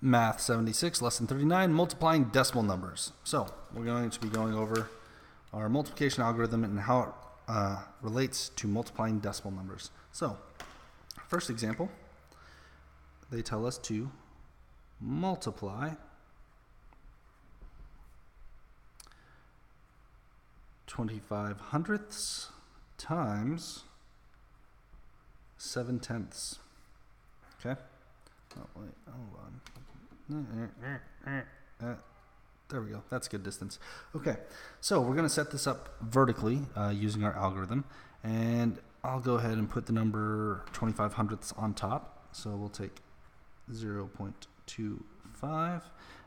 Math 76, lesson 39, multiplying decimal numbers. So we're going to be going over our multiplication algorithm and how it relates to multiplying decimal numbers. So first example, they tell us to multiply 25 hundredths times 7 tenths. Okay? Oh, wait, hold on. There we go. That's good distance. Okay, so we're going to set this up vertically using our algorithm, and I'll go ahead and put the number 25 hundredths on top. So we'll take 0.25,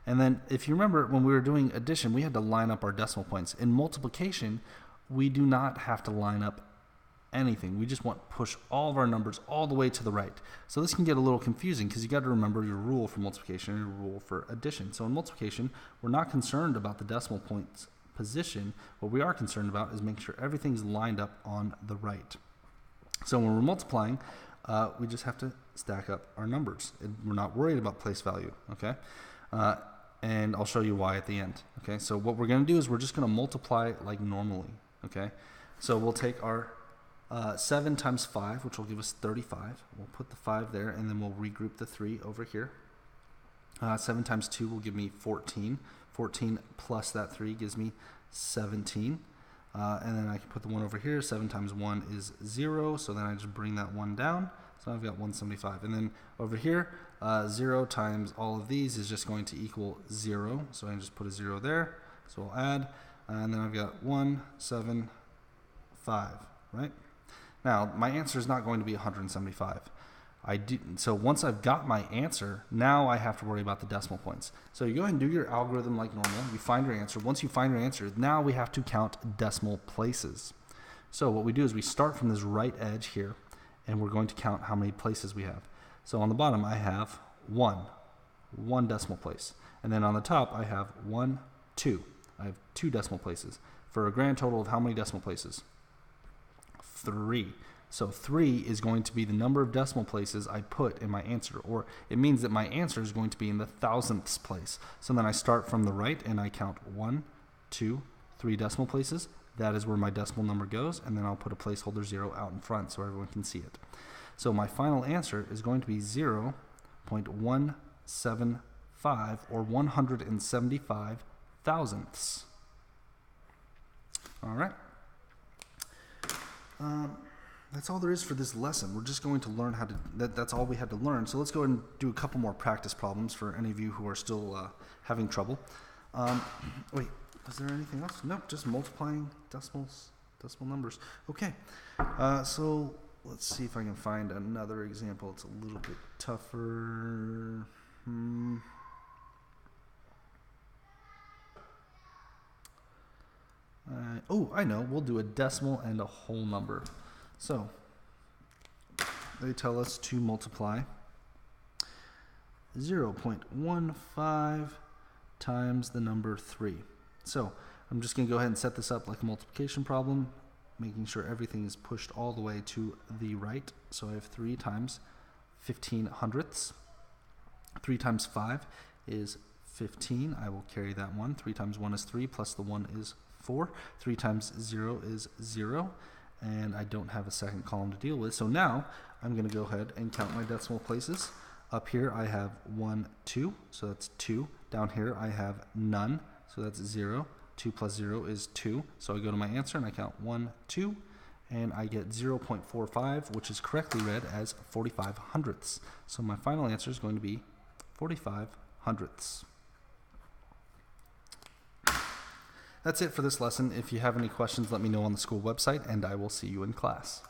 and then if you remember when we were doing addition, we had to line up our decimal points. In multiplication, we do not have to line up anything. We just want to push all of our numbers all the way to the right. So this can get a little confusing because you got to remember your rule for multiplication and your rule for addition. So in multiplication, we're not concerned about the decimal points position. What we are concerned about is making sure everything's lined up on the right. So when we're multiplying, we just have to stack up our numbers. We're not worried about place value, okay? And I'll show you why at the end, okay? So what we're going to do is we're just going to multiply like normally, okay? So we'll take our 7 times 5, which will give us 35. We'll put the 5 there, and then we'll regroup the 3 over here. 7 times 2 will give me 14. 14 plus that 3 gives me 17. And then I can put the 1 over here. 7 times 1 is 0, so then I just bring that 1 down. So I've got 175. And then over here, 0 times all of these is just going to equal 0. So I can just put a 0 there. So I'll add. And then I've got 175, right? Now, my answer is not going to be 175. So once I've got my answer, now I have to worry about the decimal points. So you go ahead and do your algorithm like normal. You find your answer. Once you find your answer, now we have to count decimal places. So what we do is we start from this right edge here, and we're going to count how many places we have. So on the bottom, I have 1 decimal place. And then on the top, I have 1, 2. I have 2 decimal places for a grand total of how many decimal places? 3. So 3 is going to be the number of decimal places I put in my answer, or it means that my answer is going to be in the thousandths place. So then I start from the right and I count 1, 2, 3 decimal places. That is where my decimal number goes, and then I'll put a placeholder 0 out in front so everyone can see it. So my final answer is going to be 0.175 or 175 thousandths. All right. That's all there is for this lesson. We're just going to learn how to, that's all we had to learn. So let's go ahead and do a couple more practice problems for any of you who are still having trouble. Wait, is there anything else? No, just multiplying decimal numbers. Okay, so let's see if I can find another example. It's a little bit tougher. Oh, I know. We'll do a decimal and a whole number. So they tell us to multiply 0.15 times the number 3. So I'm just going to go ahead and set this up like a multiplication problem, making sure everything is pushed all the way to the right. So I have 3 times 15 hundredths. 3 times 5 is 15. I will carry that 1. 3 times 1 is 3, plus the 1 is 4. 3 times 0 is 0, and I don't have a second column to deal with. So now I'm going to go ahead and count my decimal places. Up here I have 1, 2, so that's 2. Down here I have none, so that's 0. 2 plus 0 is 2. So I go to my answer and I count 1, 2, and I get 0.45, which is correctly read as 45 hundredths. So my final answer is going to be 45 hundredths. That's it for this lesson. If you have any questions, let me know on the school website, and I will see you in class.